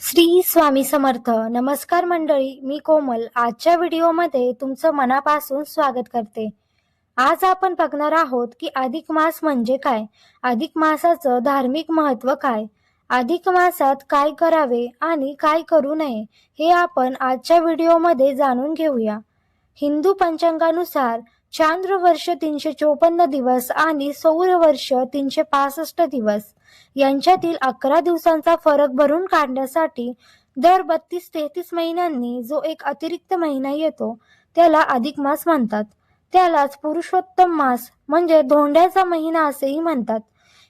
श्री स्वामी समर्थ. नमस्कार मंडळी, मी कोमल आजच्या व्हिडिओमध्ये तुमचं मनापासून स्वागत करते. आज आपण बघणार आहोत की अधिक मास म्हणजे काय, अधिक मासाचं धार्मिक महत्त्व काय, अधिक मासात काय करावे आणि काय करू नये हे आपण आजच्या व्हिडिओमध्ये जाणून घेऊया. हिंदू पंचांगानुसार चांद्र वर्ष 354 दिवस आणि सौर वर्ष 365 दिवस यांच्यातील 11 दिवसांचा फरक भरून काढण्यासाठी दर 32-33 महिन्यांनी जो एक अतिरिक्त महिना येतो त्याला अधिक मास म्हणतात. त्यालाच पुरुषोत्तम मास म्हणजे धोंड्याचा महिना असेही म्हणतात.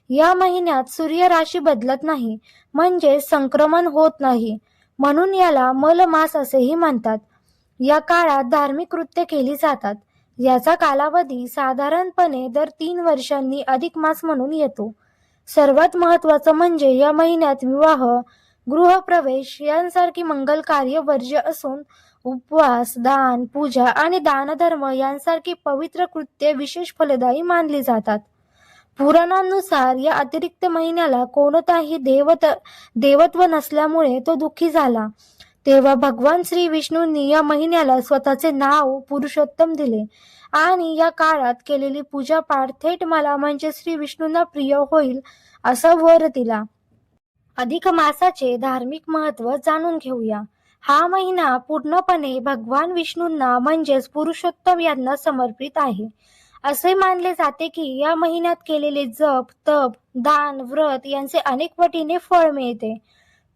या महिन्यात सूर्य राशी बदलत नाही, म्हणजे संक्रमण होत नाही, म्हणून याला मल मास असेही म्हणतात. या काळात धार्मिक कृत्ये केली जातात. याचा कालावधी साधारणपणे दर 3 वर्षांनी अधिक मास म्हणून येतो. सर्वात महत्त्वाचं म्हणजे या महिन्यात विवाह, गृहप्रवेश यांसारखी मंगल कार्य वर्ज्य असून उपवास, दान, पूजा आणि दानधर्म यांसारखी पवित्र कृत्ये विशेष फलदायी मानली जातात. पुराणांनुसार या अतिरिक्त महिन्याला कोणताही देवत्व नसल्यामुळे तो दुःखी झाला. तेव्हा भगवान श्री विष्णूंनी या महिन्याला स्वतःचे नाव पुरुषोत्तम दिले आणि या काळात केलेली पूजापाठ थेट मला म्हणजे श्री विष्णूंना प्रिय होईल असा वर दिला. अधिक मासाचे धार्मिक महत्त्व जाणून घेऊया. हा महिना पूर्णपणे भगवान विष्णूंना म्हणजेच पुरुषोत्तम यांना समर्पित आहे. असे मानले जाते की या महिन्यात केलेले जप, तप, दान, व्रत यांचे अनेक पटीने फळ मिळते.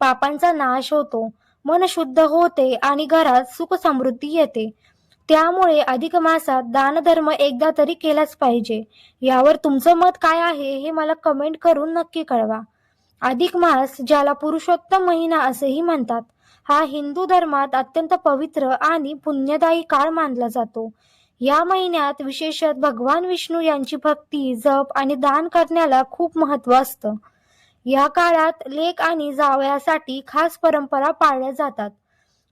पापांचा नाश होतो, मन शुद्ध होते आणि घरात सुख समृद्धी येते. त्यामुळे अधिक मासात दानधर्म एकदा तरी केलाच पाहिजे. यावर तुमचं मत काय आहे हे मला कमेंट करून नक्की कळवा. अधिक मास, ज्याला पुरुषोत्तम महिना असेही म्हणतात, हा हिंदू धर्मात अत्यंत पवित्र आणि पुण्यदायी काळ मानला जातो. या महिन्यात विशेषतः भगवान विष्णू यांची भक्ती, जप आणि दान करण्याला खूप महत्त्व असतं. या काळात लेक आणि जावयासाठी खास परंपरा पाळल्या जातात,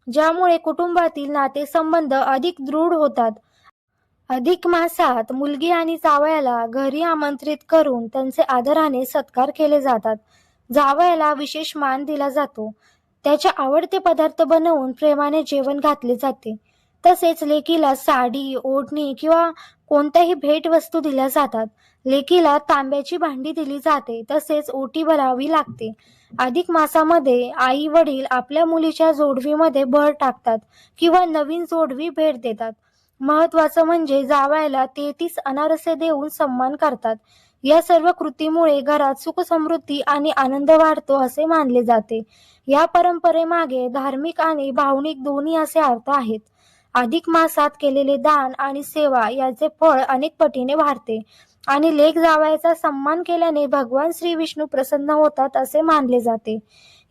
ज्यामुळे कुटुंबातील नातेसंबंध अधिक दृढ होतात. अधिक मासात मुलगी आणि जावयाला घरी आमंत्रित करून त्यांचे आदराने सत्कार केले जातात. जावयाला विशेष मान दिला जातो. त्याचे आवडते पदार्थ बनवून प्रेमाने जेवण घातले जाते. तसेच लेकीला साडी, ओढणी किंवा कोणत्याही भेटवस्तू दिल्या जातात. लेकीला तांब्याची भांडी दिली जाते, तसेच ओटी भरावी लागते. अधिक मासामध्ये आई वडील आपल्या मुलीच्या जोडवीमध्ये भर टाकतात किंवा नवीन जोडवी भेट देतात. महत्वाचं म्हणजे जावयाला 33 अनारसे देऊन सन्मान करतात. या सर्व कृतीमुळे घरात सुख समृद्धी आणि आनंद वाढतो असे मानले जाते. या परंपरेमागे धार्मिक आणि भावनिक दोन्ही असे अर्थ आहेत. अधिक मासात केलेले दान आणि सेवा याचे फळ अनेक पटीने वाढते आणि लेक जावयाचा सन्मान केल्याने भगवान श्री विष्णू प्रसन्न होतात असे मानले जाते.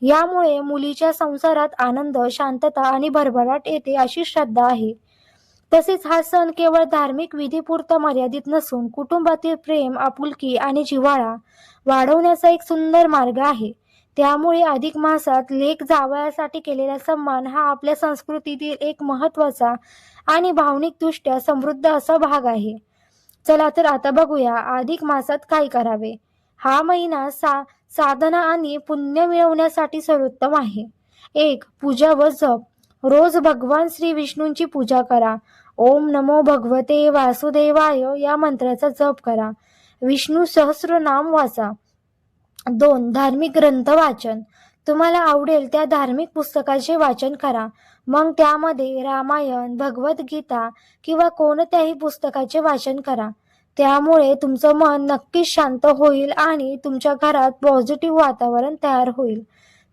यामुळे मुलीच्या संसारात आनंद, शांतता आणि भरभराट येते अशी श्रद्धा आहे. तसेच हा सण केवळ धार्मिक विधीपुरता मर्यादित नसून कुटुंबातील प्रेम, आपुलकी आणि जिव्हाळा वाढवण्याचा एक सुंदर मार्ग आहे. त्यामुळे अधिक मासात लेक जावयासाठी केलेला सन्मान हा आपल्या संस्कृतीतील एक महत्त्वाचा आणि भावनिकदृष्ट्या समृद्ध असा भाग आहे. चला तर आता बघूया अधिक मासात काय करावे. हा महिना साधना आणि पुण्य मिळवण्यासाठी सर्वोत्तम आहे. 1. पूजा व जप. रोज भगवान श्री विष्णूंची पूजा करा. ओम नमो भगवते वासुदेवाय या मंत्राचा जप करा. विष्णू सहस्रनाम वाचा. 2. धार्मिक ग्रंथ वाचन. तुम्हाला आवडेल त्या धार्मिक पुस्तकाचे वाचन करा. मग त्यामध्ये रामायण, भगवद्गीता किंवा कोणत्याही पुस्तकाचे वाचन करा. त्यामुळे तुमचं मन नक्कीच शांत होईल आणि तुमच्या घरात पॉझिटिव्ह वातावरण तयार होईल.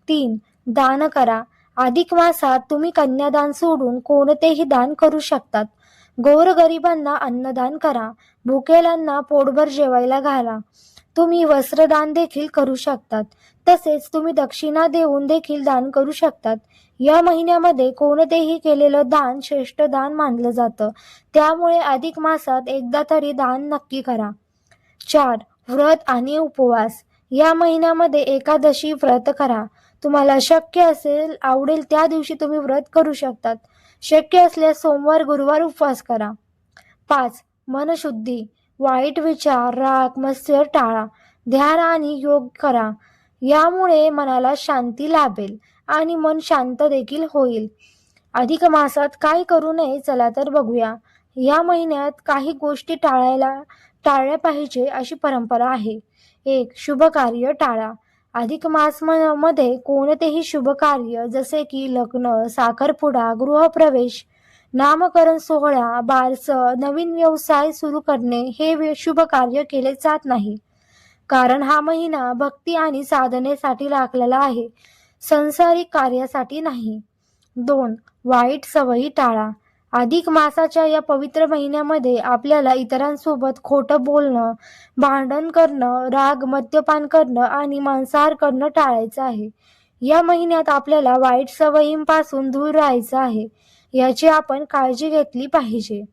3. दान करा. अधिक मासात तुम्ही कन्यादान सोडून कोणतेही दान करू शकतात. गोरगरिबांना अन्नदान करा. भुकेल्यांना पोटभर जेवायला घाला. तुम्ही वस्त्रदान देखील करू शकतात. तसेच तुम्ही दक्षिणा देऊन देखील दान करू शकतात. या महिन्यामध्ये कोणतेही केलेलं दान श्रेष्ठ दान मानलं जातं. त्यामुळे अधिक मासात एकदा तरी दान नक्की करा. 4. व्रत आणि उपवास. या महिन्यामध्ये एकादशी व्रत करा. तुम्हाला शक्य असेल, आवडेल त्या दिवशी तुम्ही व्रत करू शकतात. शक्य असल्यास सोमवार, गुरुवार उपवास करा. 5. मनशुद्धी. वाईट विचार, राग, मत्सर टाळा. ध्यान आणि योग करा. यामुळे मनाला शांती लाभेल आणि मन शांत देखील होईल. अधिक मासात काय करू नये चला तर बघूया. या महिन्यात काही गोष्टी टाळल्या पाहिजे अशी परंपरा आहे. 1. शुभ कार्य टाळा. अधिक मास मध्ये कोणतेही शुभ कार्य जसे की लग्न, साखरपुडा, गृहप्रवेश, नामकरण सोहळा, बारसं, नवीन व्यवसाय सुरू करणे हे शुभ कार्य केले जात नाही. कारण हा महिना भक्ती आणि साधनेसाठी राखलेला आहे, सांसारिक कार्यासाठी नाही. 2. वाईट सवयी टाळा. अधिक मासाच्या या पवित्र महिन्यामध्ये आपल्याला इतरांसोबत खोटं बोलणं, भांडण करणं, राग, मद्यपान करणं आणि मांसाहार करणं टाळायचं आहे. या महिन्यात आपल्याला वाईट सवयींपासून दूर राहायचं आहे. याची आपण काळजी घेतली पाहिजे.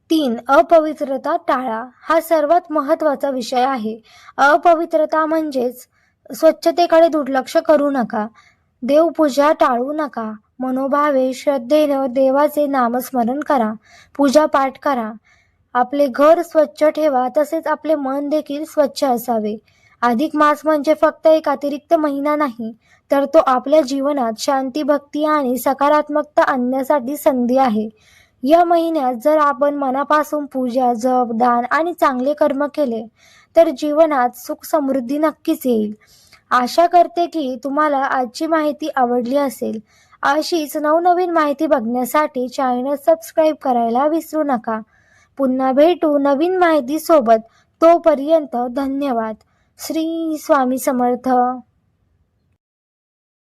3. अपवित्रता टाळा. हा सर्वात महत्त्वाचा विषय आहे. अपवित्रता म्हणजेच स्वच्छतेकडे दुर्लक्ष करू नका. देवपूजा टाळू नका. मनोभावे श्रद्धेनं देवाचे नामस्मरण करा. पूजापाठ करा. आपले घर स्वच्छ ठेवा, तसेच आपले मन देखील स्वच्छ असावे. अधिक मास म्हणजे फक्त एक अतिरिक्त महिना नाही, तर तो आपल्या जीवनात शांती, भक्ती आणि सकारात्मकता आणण्यासाठी संधी आहे. या महिन्यात जर आपण मनापासून पूजा, जप, दान आणि चांगले कर्म केले, तर जीवनात सुख समृद्धी नक्कीच येईल. आशा करते की तुम्हाला आजची माहिती आवडली असेल. अशीच नवनवीन माहिती बघण्यासाठी चॅनल सबस्क्राईब करायला विसरू नका. पुन्हा भेटू नवीन माहिती सोबत. तोपर्यंत धन्यवाद. श्री स्वामी समर्थ.